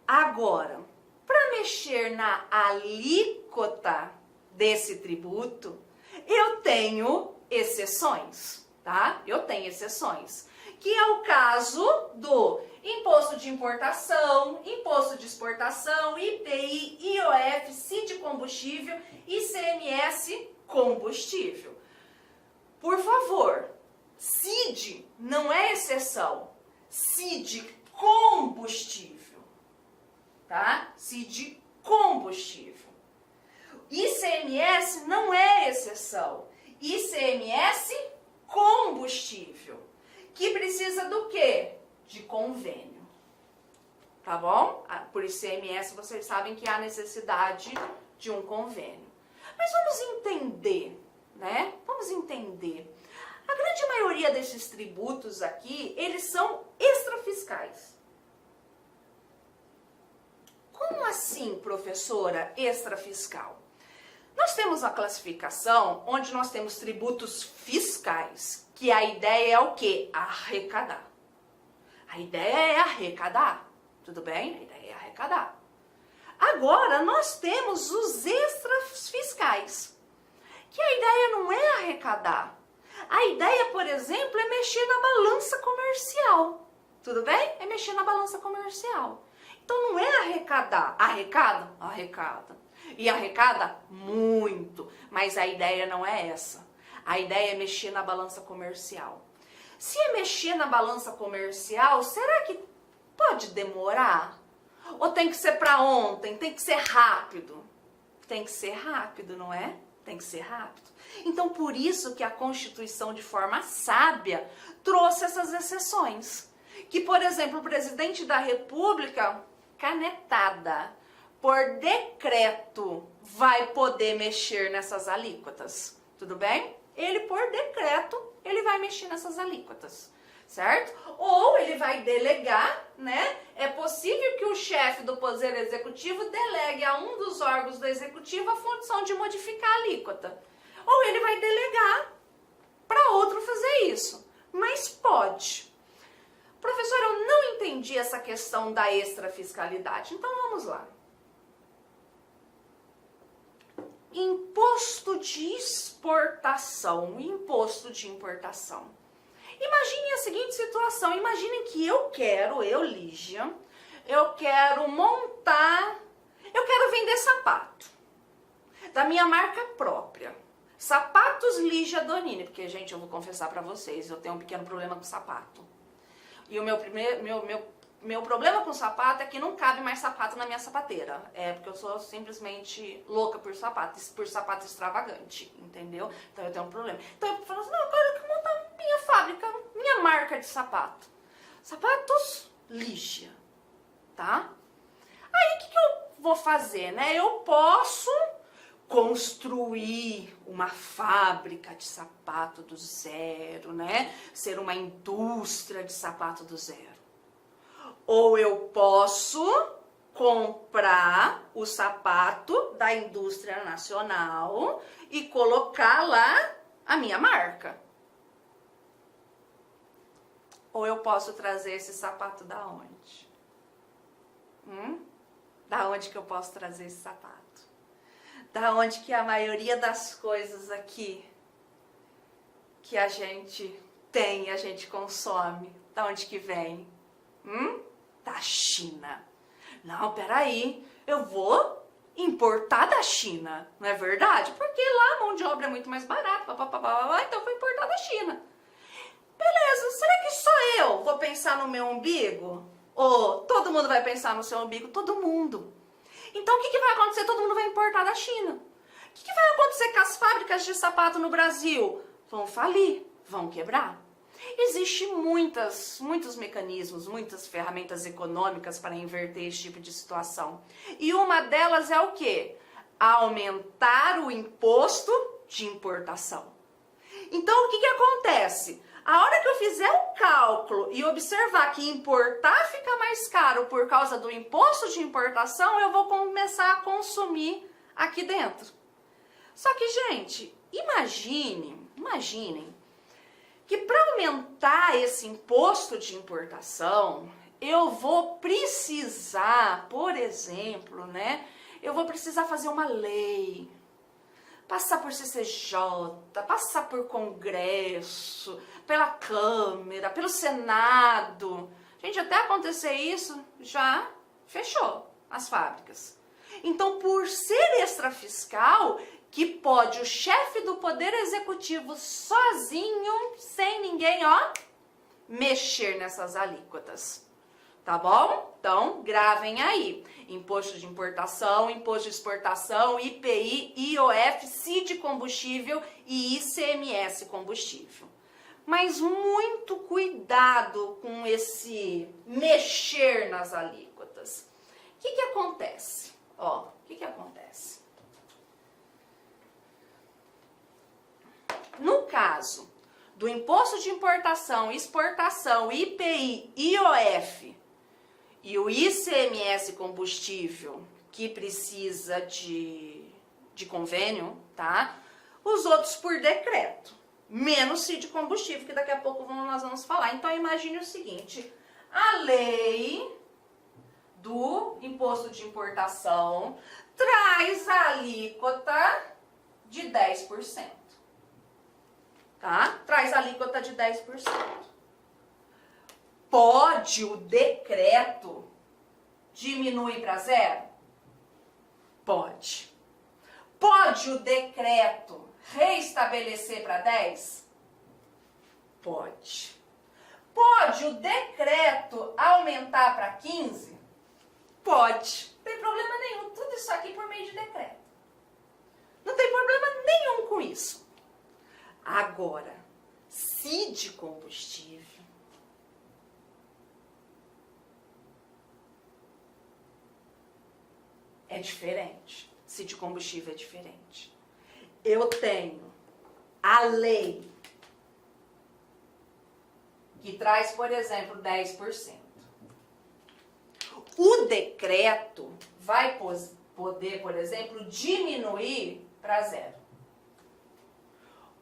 [SPEAKER 1] Agora, para mexer na alíquota desse tributo, eu tenho exceções, tá? Eu tenho exceções, que é o caso do imposto de importação, imposto de exportação, IPI, IOF, CID combustível, ICMS combustível. Por favor, CID não é exceção, CID combustível, tá? CID combustível. ICMS não é exceção, ICMS combustível, que precisa do quê? De convênio, tá bom? Por ICMS vocês sabem que há necessidade de um convênio. Mas vamos entender, né? Vamos entender. A grande maioria desses tributos aqui, eles são extrafiscais. Como assim, professora, extrafiscal? Nós temos a classificação onde nós temos tributos fiscais, que a ideia é o quê? Arrecadar. A ideia é arrecadar, tudo bem? A ideia é arrecadar. Agora, nós temos os extrafiscais, que a ideia não é arrecadar. A ideia, por exemplo, é mexer na balança comercial, tudo bem? É mexer na balança comercial. Então, não é arrecadar. Arrecada? Arrecada. E arrecada? Muito. Mas a ideia não é essa. A ideia é mexer na balança comercial. Se é mexer na balança comercial, será que pode demorar? Ou tem que ser para ontem? Tem que ser rápido? Tem que ser rápido, não é? Tem que ser rápido. Então, por isso que a Constituição, de forma sábia, trouxe essas exceções. Que, por exemplo, o presidente da República, canetada, por decreto, vai poder mexer nessas alíquotas. Tudo bem? Ele, por decreto, ele vai mexer nessas alíquotas, certo? Ou ele vai delegar, né? É possível que o chefe do Poder Executivo delegue a um dos órgãos do Executivo a função de modificar a alíquota. Ou ele vai delegar para outro fazer isso. Mas pode. Professor, eu não entendi essa questão da extrafiscalidade. Então vamos lá. Imposto de exportação, imposto de importação. Imagine a seguinte situação, imaginem que eu, Lígia, eu quero vender sapato, da minha marca própria, sapatos Lígia Donini, porque, gente, eu vou confessar pra vocês, eu tenho um pequeno problema com sapato. E o meu problema com sapato é que não cabe mais sapato na minha sapateira. É porque eu sou simplesmente louca por sapato extravagante, entendeu? Então eu tenho um problema. Então eu falo assim, não, agora eu quero montar minha fábrica, minha marca de sapato. Sapatos Lígia, tá? Aí o que eu vou fazer, né? Eu posso construir uma fábrica de sapato do zero, né? Ser uma indústria de sapato do zero. Ou eu posso comprar o sapato da indústria nacional e colocar lá a minha marca. Ou eu posso trazer esse sapato da onde? Da onde que eu posso trazer esse sapato? Da onde que a maioria das coisas aqui que a gente tem, a gente consome, da onde que vem? Da China. Não, peraí, eu vou importar da China, não é verdade? Porque lá a mão de obra é muito mais barata, então eu vou importar da China. Beleza, será que só eu vou pensar no meu umbigo? Ou todo mundo vai pensar no seu umbigo? Todo mundo. Então o que vai acontecer? Todo mundo vai importar da China. O que vai acontecer com as fábricas de sapato no Brasil? Vão falir, vão quebrar. Existem muitos mecanismos, muitas ferramentas econômicas para inverter esse tipo de situação. E uma delas é o quê? Aumentar o imposto de importação. Então, o que acontece? A hora que eu fizer o cálculo e observar que importar fica mais caro por causa do imposto de importação, eu vou começar a consumir aqui dentro. Só que, gente, imaginem que para aumentar esse imposto de importação, eu vou precisar, por exemplo, né? Eu vou precisar fazer uma lei, passar por CCJ, passar por Congresso, pela Câmara, pelo Senado. Gente, até acontecer isso, já fechou as fábricas. Então, por ser extrafiscal, que pode o chefe do Poder Executivo sozinho, sem ninguém, ó, mexer nessas alíquotas. Tá bom? Então, gravem aí. Imposto de importação, imposto de exportação, IPI, IOF, CID combustível e ICMS combustível. Mas muito cuidado com esse mexer nas alíquotas. O que acontece? Ó, o que acontece? No caso do imposto de importação, exportação, IPI, IOF e o ICMS combustível, que precisa de convênio, tá? Os outros por decreto, menos CID combustível, que daqui a pouco nós vamos falar. Então, imagine o seguinte, a lei do imposto de importação traz a alíquota de 10%, tá? Traz a alíquota de 10%. Pode o decreto diminuir para zero? Pode. Pode o decreto reestabelecer para 10? Pode. Pode o decreto aumentar para 15? Pode. Não tem problema nenhum. Tudo isso aqui por meio de decreto. Não tem problema nenhum com isso. Agora, CID combustível, é diferente. CID combustível é diferente. Eu tenho a lei que traz, por exemplo, 10%. O decreto vai poder, por exemplo, diminuir para zero.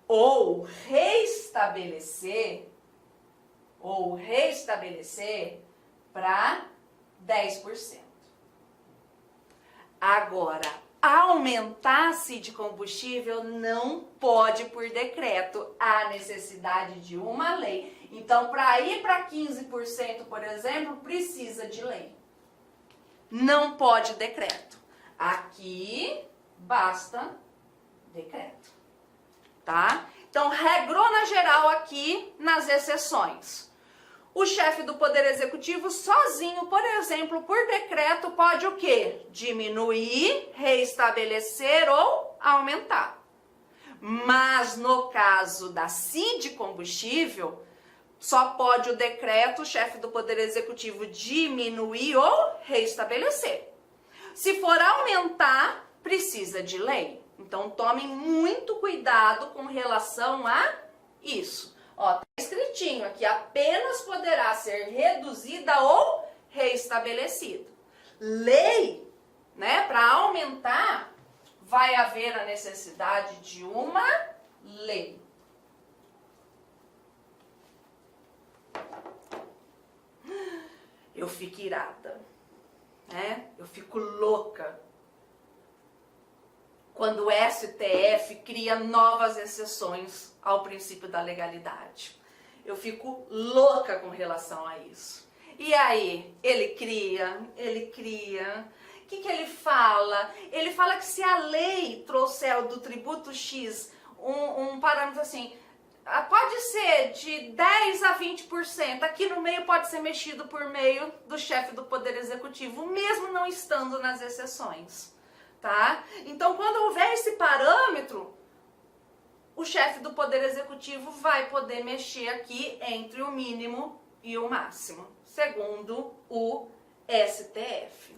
[SPEAKER 1] Ou reestabelecer para 10%. Agora, aumentar a CID combustível não pode por decreto. Há necessidade de uma lei. Então, para ir para 15%, por exemplo, precisa de lei. Não pode decreto. Aqui basta decreto. Tá? Então, regrona geral aqui nas exceções. O chefe do Poder Executivo sozinho, por exemplo, por decreto, pode o quê? Diminuir, reestabelecer ou aumentar. Mas no caso da CID combustível, só pode o decreto, o chefe do Poder Executivo, diminuir ou reestabelecer. Se for aumentar, precisa de lei. Então, tomem muito cuidado com relação a isso. Ó, tá escritinho aqui, apenas poderá ser reduzida ou reestabelecida. Lei, né, para aumentar, vai haver a necessidade de uma lei. Eu fico irada, né? Eu fico louca quando o STF cria novas exceções ao princípio da legalidade. Eu fico louca com relação a isso. E aí, ele cria. O que ele fala? Ele fala que se a lei trouxer do tributo X um parâmetro assim, pode ser de 10% a 20%, aqui no meio pode ser mexido por meio do chefe do Poder Executivo, mesmo não estando nas exceções. Tá? Então, quando houver esse parâmetro, o chefe do Poder Executivo vai poder mexer aqui entre o mínimo e o máximo, segundo o STF.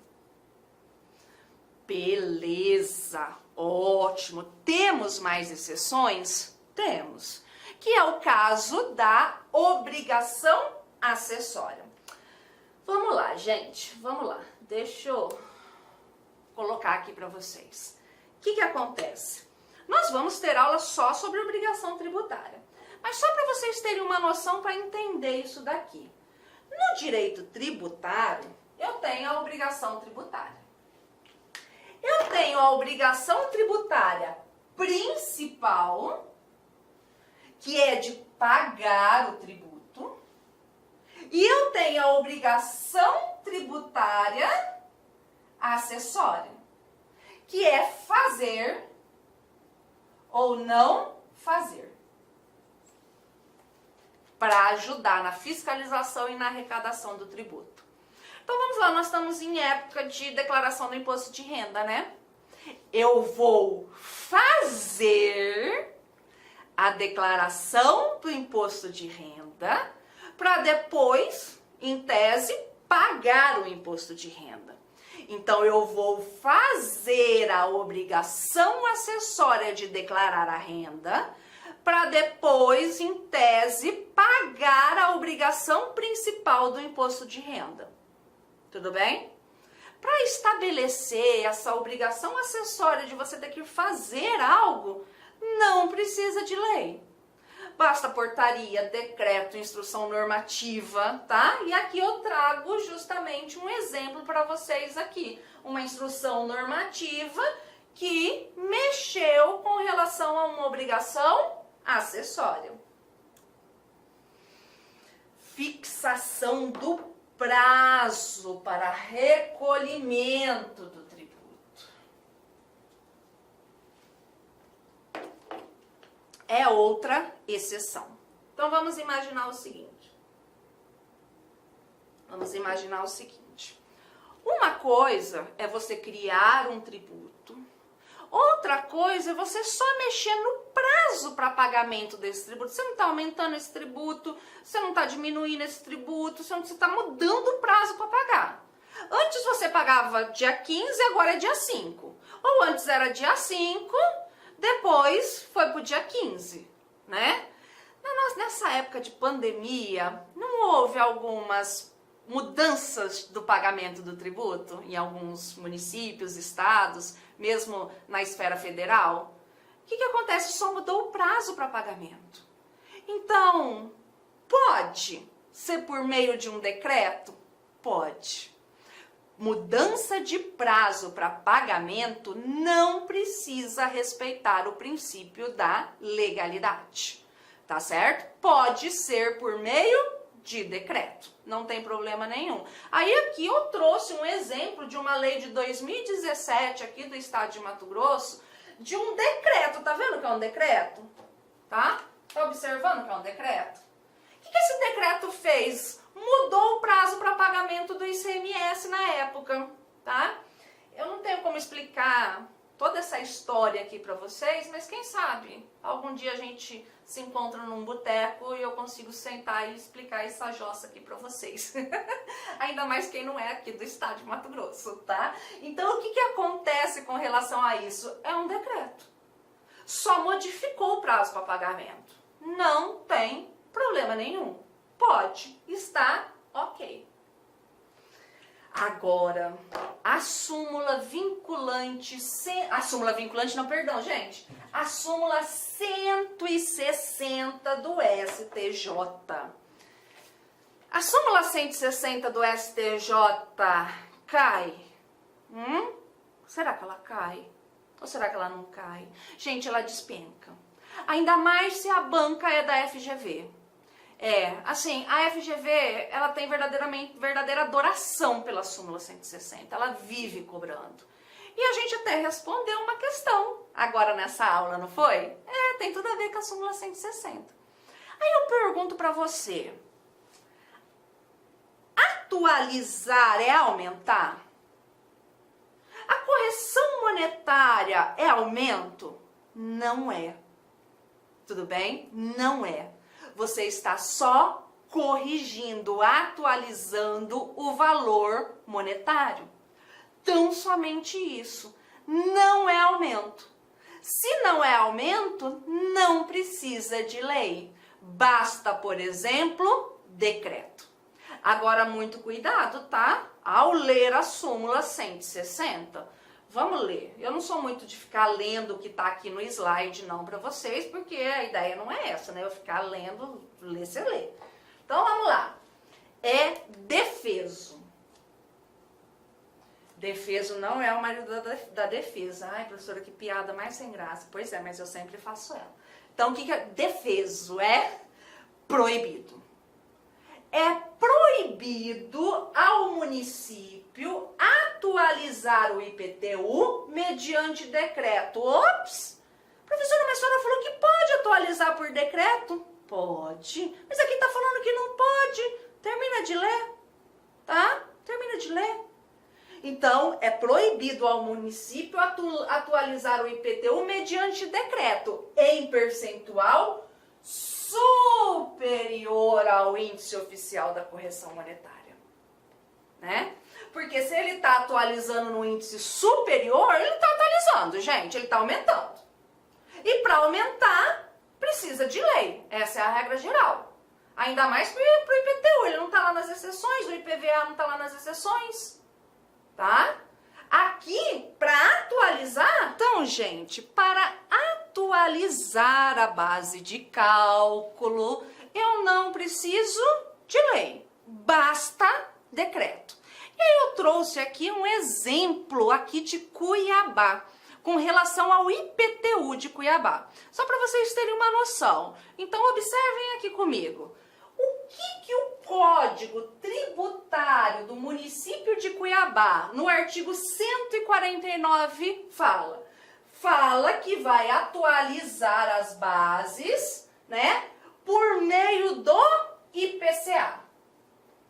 [SPEAKER 1] Beleza, ótimo. Temos mais exceções? Temos. Que é o caso da obrigação acessória. Vamos lá, gente, vamos lá. Deixa eu colocar aqui para vocês. O que acontece? Nós vamos ter aula só sobre obrigação tributária. Mas só para vocês terem uma noção para entender isso daqui. No direito tributário, eu tenho a obrigação tributária. Eu tenho a obrigação tributária principal, que é de pagar o tributo. E eu tenho a obrigação tributária acessória, que é fazer ou não fazer, para ajudar na fiscalização e na arrecadação do tributo. Então vamos lá, nós estamos em época de declaração do imposto de renda, né? Eu vou fazer a declaração do imposto de renda para depois, em tese, pagar o imposto de renda. Então, eu vou fazer a obrigação acessória de declarar a renda para depois, em tese, pagar a obrigação principal do imposto de renda. Tudo bem? Para estabelecer essa obrigação acessória de você ter que fazer algo, não precisa de lei. Basta portaria, decreto, instrução normativa, tá? E aqui eu trago justamente um exemplo para vocês aqui. Uma instrução normativa que mexeu com relação a uma obrigação acessória. Fixação do prazo para recolhimento do tributo. É outra exceção. Então vamos imaginar o seguinte. Uma coisa é você criar um tributo. Outra coisa é você só mexer no prazo para pagamento desse tributo. Você não está aumentando esse tributo, você não está diminuindo esse tributo, você está mudando o prazo para pagar. Antes você pagava dia 15, agora é dia 5. Ou antes era dia 5, depois foi para o dia 15, né? Nessa época de pandemia, não houve algumas mudanças do pagamento do tributo em alguns municípios, estados, mesmo na esfera federal? O que acontece? Só mudou o prazo para pagamento. Então, pode ser por meio de um decreto? Pode. Mudança de prazo para pagamento não precisa respeitar o princípio da legalidade, tá certo? Pode ser por meio de decreto, não tem problema nenhum. Aí aqui eu trouxe um exemplo de uma lei de 2017 aqui do estado de Mato Grosso, de um decreto, tá vendo que é um decreto? Tá? Tá observando que é um decreto? O que esse decreto fez? Mudou o prazo para pagamento do ICMS na época, tá? Eu não tenho como explicar toda essa história aqui para vocês, mas quem sabe algum dia a gente se encontra num boteco e eu consigo sentar e explicar essa jossa aqui para vocês. Ainda mais quem não é aqui do estado de Mato Grosso, tá? Então o que acontece com relação a isso? É um decreto. Só modificou o prazo para pagamento. Não tem problema nenhum. Pode, está ok. Agora, a súmula vinculante a súmula 160 do STJ. A súmula 160 do STJ cai? Será que ela cai? Ou será que ela não cai? Gente, ela despenca. Ainda mais se a banca é da FGV. Assim, a FGV, ela tem verdadeira adoração pela súmula 160, ela vive cobrando. E a gente até respondeu uma questão agora nessa aula, não foi? Tem tudo a ver com a súmula 160. Aí eu pergunto pra você, atualizar é aumentar? A correção monetária é aumento? Não é. Tudo bem? Não é. Você está só corrigindo, atualizando o valor monetário. Tão somente isso. Não é aumento. Se não é aumento, não precisa de lei. Basta, por exemplo, decreto. Agora, muito cuidado, tá? Ao ler a súmula 160. Vamos ler. Eu não sou muito de ficar lendo o que tá aqui no slide, não, para vocês, porque a ideia não é essa, né? Eu ficar lendo, ler, você lê. Então, vamos lá. É defeso. Defeso não é o marido da defesa. Ai, professora, que piada mais sem graça. Pois é, mas eu sempre faço ela. Então, o que é defeso? É proibido. É proibido ao município atualizar o IPTU mediante decreto. Ops! Professora, mas a senhora falou que pode atualizar por decreto? Pode. Mas aqui tá falando que não pode. Termina de ler, tá? Termina de ler. Então, é proibido ao município atualizar o IPTU mediante decreto em percentual superior ao índice oficial da correção monetária, né? Porque se ele está atualizando no índice superior, ele está atualizando, gente, ele está aumentando. E para aumentar, precisa de lei. Essa é a regra geral. Ainda mais para o IPTU, ele não está lá nas exceções, o IPVA não está lá nas exceções, tá? Aqui, para atualizar, então, gente, para atualizar a base de cálculo, eu não preciso de lei, basta decreto. E aí eu trouxe aqui um exemplo aqui de Cuiabá, com relação ao IPTU de Cuiabá, só para vocês terem uma noção. Então, observem aqui comigo. O que o Código Tributário do município de Cuiabá, no artigo 149, fala? Fala que vai atualizar as bases, né, por meio do IPCA.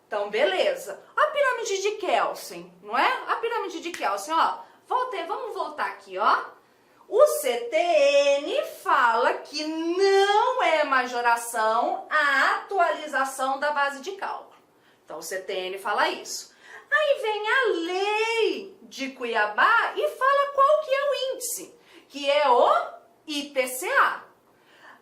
[SPEAKER 1] Então, beleza. A pirâmide de Kelsen, não é? A pirâmide de Kelsen, ó. Vamos voltar aqui, ó. O CTN fala que não é majoração a atualização da base de cálculo. Então, o CTN fala isso. Aí vem a lei de Cuiabá e fala qual que é o índice, que é o IPCA.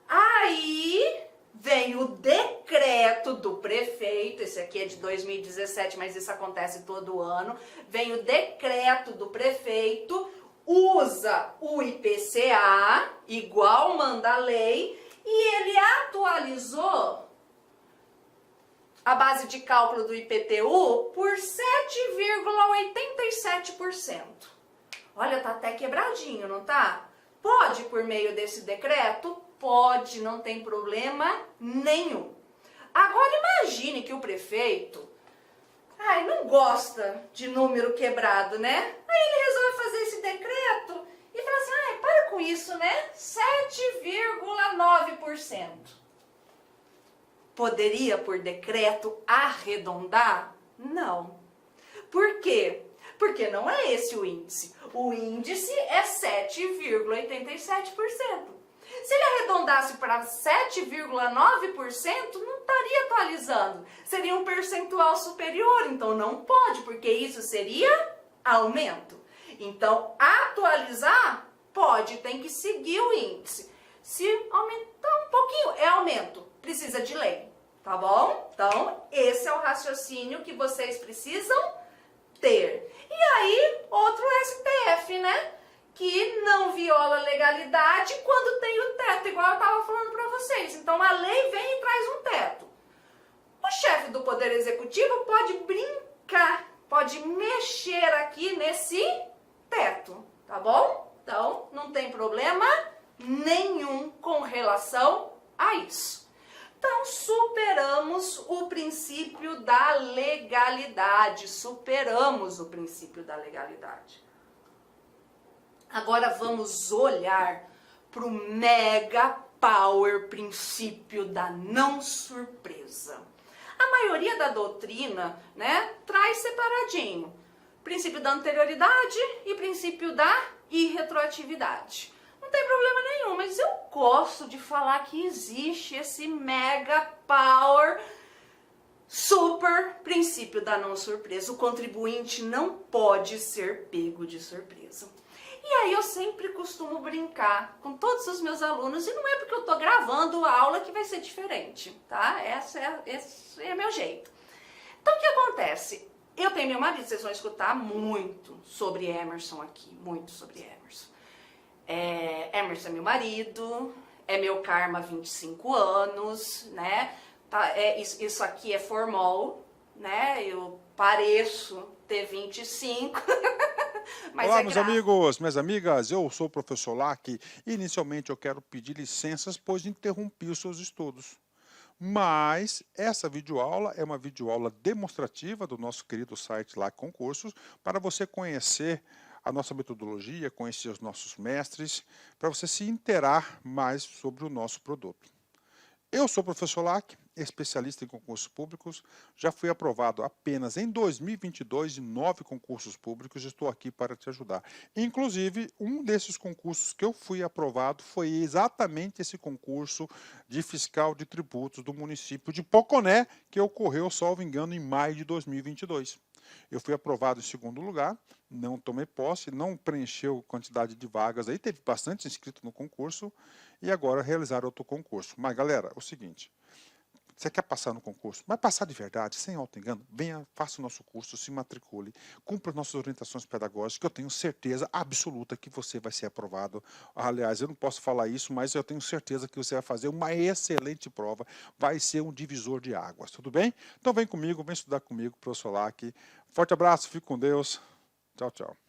[SPEAKER 1] Aí vem o decreto do prefeito, esse aqui é de 2017, mas isso acontece todo ano. Vem o decreto do prefeito, usa o IPCA, igual manda a lei, e ele atualizou a base de cálculo do IPTU por 7,87%. Olha, tá até quebradinho, não tá? Pode por meio desse decreto? Pode, não tem problema nenhum. Agora imagine que o prefeito não gosta de número quebrado, né? Aí ele resolve fazer esse decreto e fala assim, para com isso, né? 7,9%. Poderia, por decreto, arredondar? Não. Por quê? Porque não é esse o índice. O índice é 7,87%. Se ele arredondasse para 7,9%, não estaria atualizando. Seria um percentual superior, então não pode, porque isso seria aumento. Então, atualizar pode, tem que seguir o índice. Se aumentar um pouquinho, é aumento. Precisa de lei, tá bom? Então, esse é o raciocínio que vocês precisam ter. E aí, outro STF, né? Que não viola a legalidade quando tem o teto, igual eu estava falando para vocês. Então, a lei vem e traz um teto. O chefe do Poder Executivo pode brincar, pode mexer aqui nesse teto, tá bom? Então, não tem problema nenhum com relação a isso. Então, superamos o princípio da legalidade, superamos o princípio da legalidade. Agora vamos olhar para o mega power princípio da não surpresa. A maioria da doutrina, né, traz separadinho. Princípio da anterioridade e princípio da irretroatividade. Não tem problema nenhum, mas eu gosto de falar que existe esse mega power super princípio da não surpresa. O contribuinte não pode ser pego de surpresa. E aí eu sempre costumo brincar com todos os meus alunos, e não é porque eu tô gravando a aula que vai ser diferente, tá? Esse é meu jeito. Então o que acontece? Eu tenho meu marido, vocês vão escutar muito sobre Emerson aqui, muito sobre Emerson. Emerson é meu marido, é meu karma há 25 anos, né? Tá, isso aqui é formal, né? Eu pareço ter 25, mas
[SPEAKER 2] Olá,
[SPEAKER 1] é
[SPEAKER 2] meus
[SPEAKER 1] graça.
[SPEAKER 2] amigos, minhas amigas, eu sou o professor Lack e inicialmente eu quero pedir licenças, pois interrompi os seus estudos. Mas essa videoaula é uma videoaula demonstrativa do nosso querido site Lack Concursos, para você conhecer a nossa metodologia, conhecer os nossos mestres, para você se inteirar mais sobre o nosso produto. Eu sou o professor Lack, especialista em concursos públicos, já fui aprovado apenas em 2022 em 9 concursos públicos, estou aqui para te ajudar. Inclusive, um desses concursos que eu fui aprovado foi exatamente esse concurso de fiscal de tributos do município de Poconé, que ocorreu, salvo engano, em maio de 2022. Eu fui aprovado em segundo lugar, não tomei posse, não preencheu quantidade de vagas, aí teve bastante inscrito no concurso, e agora realizar outro concurso. Mas galera, é o seguinte, você quer passar no concurso, mas passar de verdade, sem auto-engano, venha, faça o nosso curso, se matricule, cumpra as nossas orientações pedagógicas, que eu tenho certeza absoluta que você vai ser aprovado. Aliás, eu não posso falar isso, mas eu tenho certeza que você vai fazer uma excelente prova, vai ser um divisor de águas, tudo bem? Então vem comigo, vem estudar comigo, professor Lack. Forte abraço, fique com Deus. Tchau, tchau.